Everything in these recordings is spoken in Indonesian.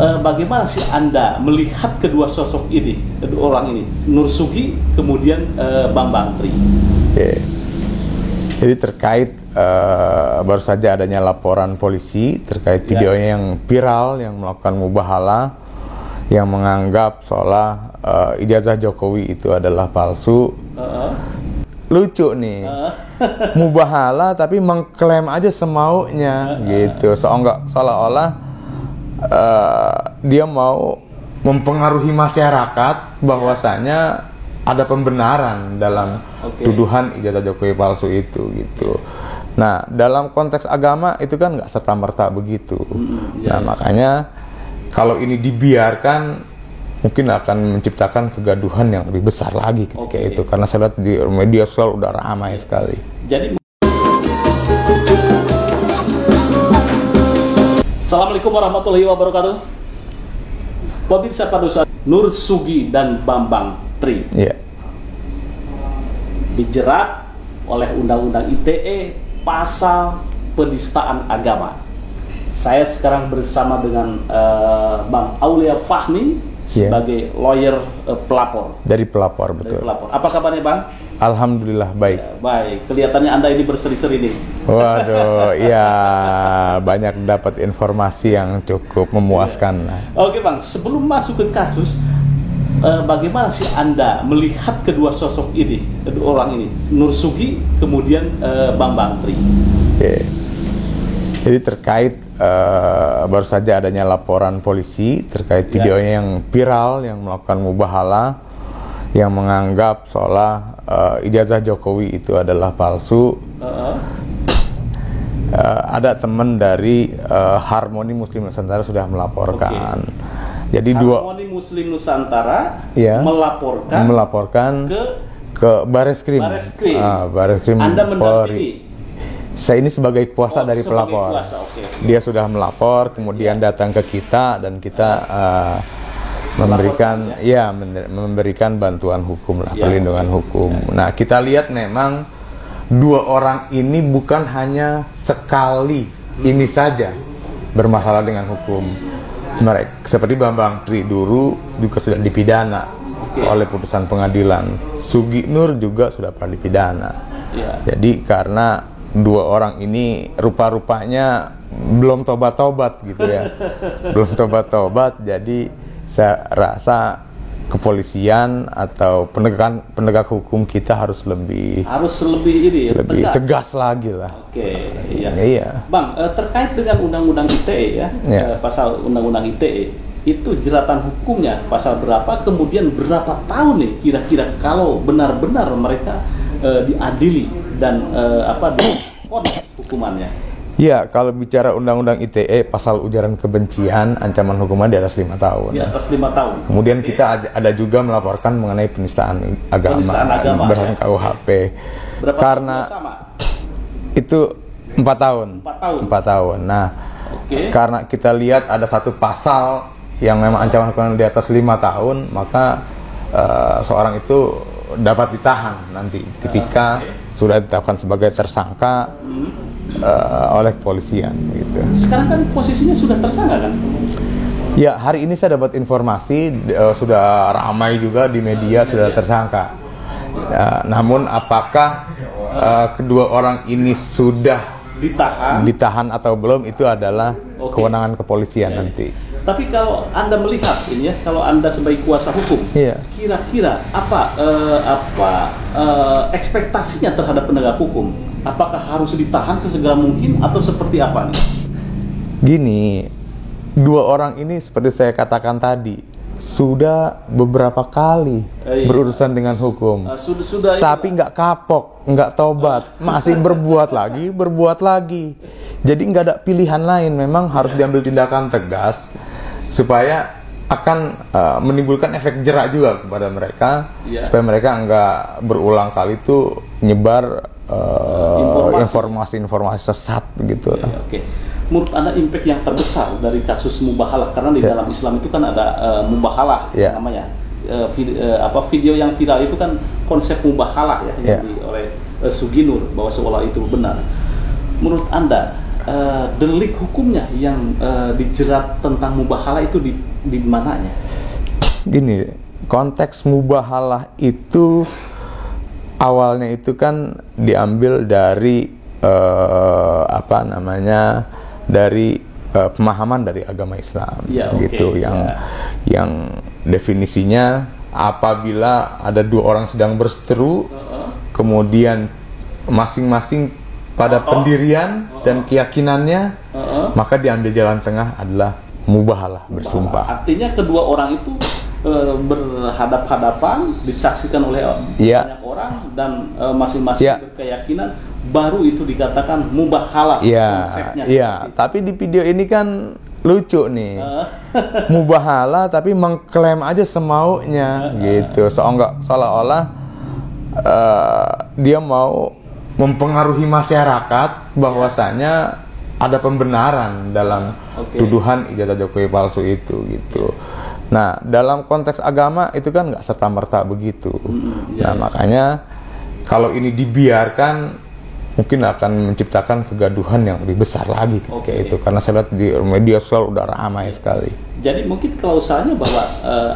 Bagaimana sih Anda melihat kedua sosok ini, kedua orang ini, Nur Sugi kemudian Bambang Tri? Jadi terkait baru saja adanya laporan polisi terkait videonya yang viral yang melakukan mubahalah yang menganggap seolah ijazah Jokowi itu adalah palsu. Lucu nih, mubahalah tapi mengklaim aja semaunya gitu, seolah-olah dia mau mempengaruhi masyarakat bahwasanya ada pembenaran dalam tuduhan ijazah Jokowi palsu itu gitu. Nah, dalam konteks agama itu kan nggak serta-merta begitu. Nah, makanya kalau ini dibiarkan mungkin akan menciptakan kegaduhan yang lebih besar lagi ketika itu, karena saya lihat di media sosial udah ramai sekali. Jadi, Assalamualaikum warahmatullahi wabarakatuh. Pemirsa Padusan, Nur Sugi dan Bambang Tri dijerat oleh Undang-Undang ITE pasal penistaan agama. Saya sekarang bersama dengan Bang Aulia Fahmi sebagai lawyer pelapor. Dari pelapor, betul. Dari pelapor. Apa kabarnya, Bang? Alhamdulillah baik. Ya, baik. Kelihatannya Anda ini berseri-seri nih. Waduh, ya banyak dapat informasi yang cukup memuaskan. Oke, Bang. Sebelum masuk ke kasus, bagaimana sih Anda melihat kedua sosok ini, kedua orang ini, Nur Sugi kemudian Bambang Tri? Jadi terkait baru saja adanya laporan polisi terkait videonya yang viral yang melakukan mubahalah yang menganggap seolah ijazah Jokowi itu adalah palsu. Ada teman dari Harmoni Muslim Nusantara sudah melaporkan. Jadi Harmoni Muslim Nusantara melaporkan ke Bareskrim. Bareskrim Anda mendampingi? Saya ini sebagai kuasa dari pelapor. Dia sudah melapor, kemudian datang ke kita dan kita memberikan bantuan hukum lah, perlindungan hukum. Nah, kita lihat memang dua orang ini bukan hanya sekali ini saja bermasalah dengan hukum. Mereka seperti Bambang Tri dulu juga sudah dipidana oleh putusan pengadilan. Sugi Nur juga sudah pernah dipidana. Jadi karena dua orang ini rupa-rupanya belum tobat-tobat gitu ya. Belum tobat-tobat, jadi saya rasa kepolisian atau penegak hukum kita harus lebih lebih tegas lagi lah. Iya. Bang, terkait dengan undang-undang ITE pasal undang-undang ITE itu jeratan hukumnya pasal berapa, kemudian berapa tahun nih kira-kira kalau benar-benar mereka diadili dan divonis hukumannya? Ya, kalau bicara undang-undang ITE pasal ujaran kebencian, ancaman hukuman di atas 5 tahun. Di atas 5 tahun. Kemudian kita ada juga melaporkan mengenai penistaan agama berdasarkan KUHP. Berapa karena sama? Itu 4 tahun. 4 tahun. Nah, karena kita lihat ada satu pasal yang memang ancaman hukuman di atas 5 tahun, maka seorang itu dapat ditahan nanti ketika sudah ditetapkan sebagai tersangka oleh kepolisian gitu. Sekarang kan posisinya sudah tersangka kan? Ya, hari ini saya dapat informasi sudah ramai juga di media sudah tersangka. Namun apakah kedua orang ini sudah ditahan atau belum, itu adalah kewenangan kepolisian nanti. Tapi kalau Anda melihat ini ya, kalau Anda sebagai kuasa hukum, kira-kira apa ekspektasinya terhadap penegak hukum? Apakah harus ditahan sesegera mungkin atau seperti apa nih? Gini, dua orang ini seperti saya katakan tadi sudah beberapa kali berurusan dengan hukum, tapi nggak kapok, nggak tobat, masih berbuat lagi. Jadi nggak ada pilihan lain, memang harus diambil tindakan tegas supaya akan menimbulkan efek jerak juga kepada mereka, supaya mereka nggak berulang kali itu nyebar informasi-informasi sesat gitu. Menurut Anda impact yang terbesar dari kasus mubahalah, karena di dalam Islam itu kan ada mubahalah namanya, video yang viral itu kan konsep mubahalah yang oleh Sugi Nur, bahwa seolah itu benar. Menurut Anda delik hukumnya yang dijerat tentang mubahalah itu di mananya? Gini, konteks mubahalah itu awalnya itu kan diambil dari dari pemahaman dari agama Islam, ya, gitu, yang definisinya apabila ada dua orang sedang berseteru, kemudian masing-masing pada pendirian dan keyakinannya, maka diambil jalan tengah adalah mubahalah, bersumpah. Artinya kedua orang itu berhadap-hadapan, disaksikan oleh banyak orang, dan masing-masing berkeyakinan, baru itu dikatakan mubahalah. Konsepnya itu. Tapi di video ini kan lucu nih, mubahalah tapi mengklaim aja semaunya, gitu, seolah-olah dia mau mempengaruhi masyarakat bahwasanya ada pembenaran dalam tuduhan ijazah Jokowi palsu itu, gitu. Nah, dalam konteks agama itu kan nggak serta-merta begitu. Nah, makanya kalau ini dibiarkan mungkin akan menciptakan kegaduhan yang lebih besar lagi ketika itu, karena saya lihat di media sosial udah ramai sekali. Jadi mungkin klausalnya bahwa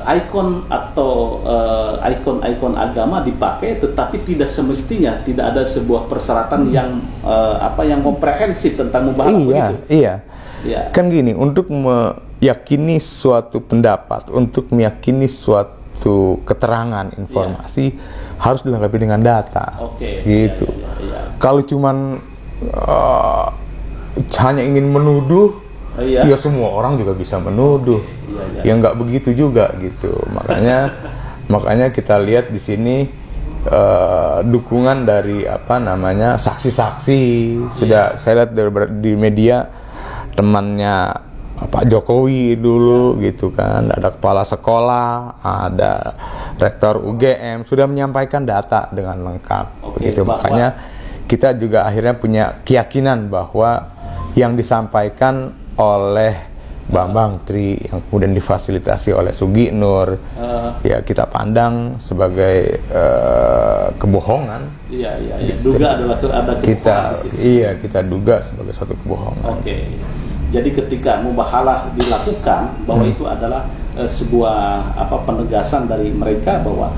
ikon atau ikon-ikon agama dipakai, tetapi tidak semestinya, tidak ada sebuah persyaratan yang yang komprehensif tentang mubahalah begitu. Iya. Kan gini, untuk meyakini suatu pendapat, untuk meyakini suatu keterangan, informasi, harus dilengkapi dengan data. Gitu. Kalau cuman hanya ingin menuduh, ya semua orang juga bisa menuduh. Ya nggak begitu juga, gitu. Makanya kita lihat di sini dukungan dari saksi-saksi. Sudah saya lihat di media, temannya Pak Jokowi dulu, gitu kan, ada kepala sekolah, ada rektor UGM, sudah menyampaikan data dengan lengkap, begitu. Makanya kita juga akhirnya punya keyakinan bahwa yang disampaikan oleh Bambang Tri, yang kemudian difasilitasi oleh Sugi Nur, ya kita pandang sebagai kebohongan. Gitu. Duga ada kebohongan. Kita duga sebagai satu kebohongan. Jadi ketika mubahalah dilakukan, bahwa itu adalah sebuah penegasan dari mereka bahwa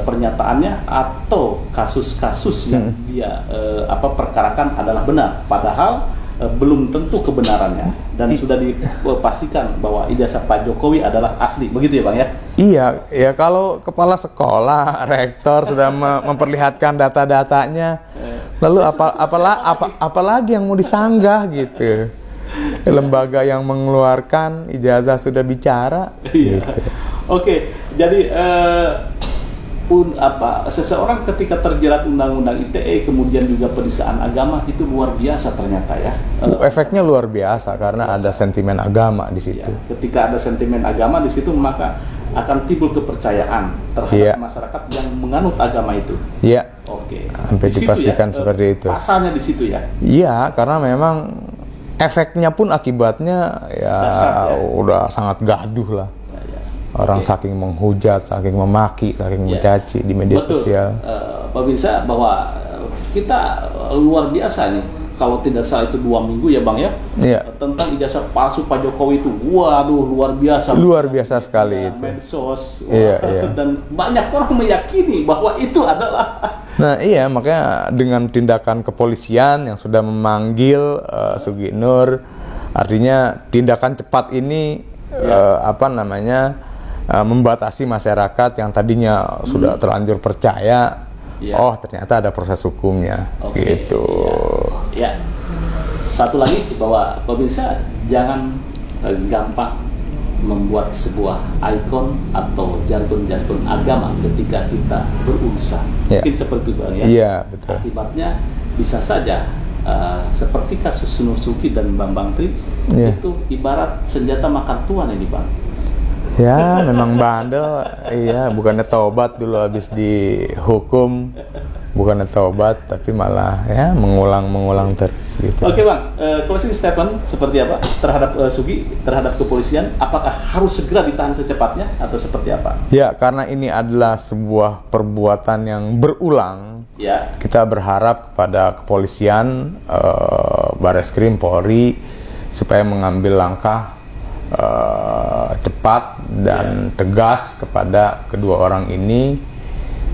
pernyataannya atau kasus-kasus yang dia perkarakan adalah benar, padahal belum tentu kebenarannya, dan sudah dipastikan bahwa ijazah Pak Jokowi adalah asli, begitu ya Bang ya? Iya, ya kalau kepala sekolah, rektor sudah memperlihatkan data-datanya, lalu apalagi yang mau disanggah, gitu. Lembaga yang mengeluarkan ijazah sudah bicara. Gitu. Jadi seseorang ketika terjerat undang-undang ITE, kemudian juga penistaan agama, itu luar biasa ternyata ya. Efeknya luar biasa karena ada sentimen agama di situ. Ketika ada sentimen agama di situ, maka akan timbul kepercayaan terhadap masyarakat yang menganut agama itu. Iya. Sampai dipastikan seperti itu. Pasalnya di situ ya. Iya, karena memang efeknya pun akibatnya udah sangat gaduh lah. Orang saking menghujat, saking memaki, saking mencaci di media sosial. Pemirsa, bahwa kita luar biasa nih, kalau tidak salah itu 2 minggu ya Bang ya, tentang ijazah palsu Pak Jokowi itu, waduh luar biasa. Luar biasa sekali itu. Medsos, dan banyak orang meyakini bahwa itu adalah. Nah makanya dengan tindakan kepolisian yang sudah memanggil Sugi Nur, artinya tindakan cepat ini membatasi masyarakat yang tadinya sudah terlanjur percaya, ternyata ada proses hukumnya, gitu. Satu lagi, bahwa pemirsa jangan gampang membuat sebuah ikon atau jargon-jargon agama ketika kita berurusan. Mungkin seperti itu ya. Iya, betul. Akibatnya bisa saja seperti kasus Nur Suki dan Bambang Tri, itu ibarat senjata makan tuan ini Bang. Ya, memang bandel. Bukannya tobat dulu habis dihukum. bukannya taubat tapi malah ya mengulang terus gitu. Oke Bang, closing statement seperti apa terhadap Sugi, terhadap kepolisian? Apakah harus segera ditahan secepatnya atau seperti apa? Ya, karena ini adalah sebuah perbuatan yang berulang. Ya. Kita berharap kepada kepolisian, Bareskrim, Polri supaya mengambil langkah cepat dan tegas kepada kedua orang ini.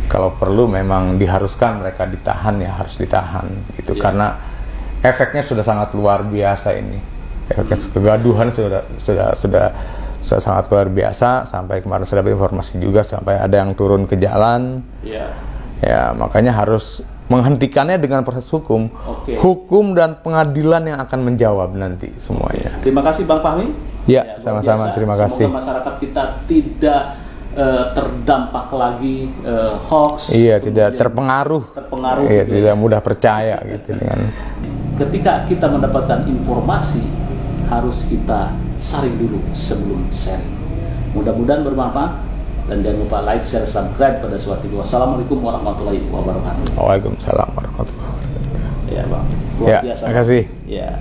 Kalau perlu memang diharuskan mereka ditahan, ya harus ditahan gitu, karena efeknya sudah sangat luar biasa ini. Efeknya kegaduhan sudah sangat luar biasa. Sampai kemarin sudah dapat informasi juga sampai ada yang turun ke jalan. Ya, makanya harus menghentikannya dengan proses hukum. Hukum dan pengadilan yang akan menjawab nanti semuanya. Terima kasih Bang Fahmi. Ya, sama-sama. Terima kasih. Semoga masyarakat kita tidak terdampak lagi hoax. Iya, tidak terpengaruh. Iya, gitu. Tidak mudah percaya gitu dengan. Ketika kita mendapatkan informasi, harus kita saring dulu sebelum sharing. Mudah-mudahan bermanfaat dan jangan lupa like, share, subscribe pada Suara TV. Wassalamualaikum warahmatullahi wabarakatuh. Waalaikumsalam warahmatullahi wabarakatuh. Ya Bang, luar biasa. Terima kasih. Ya.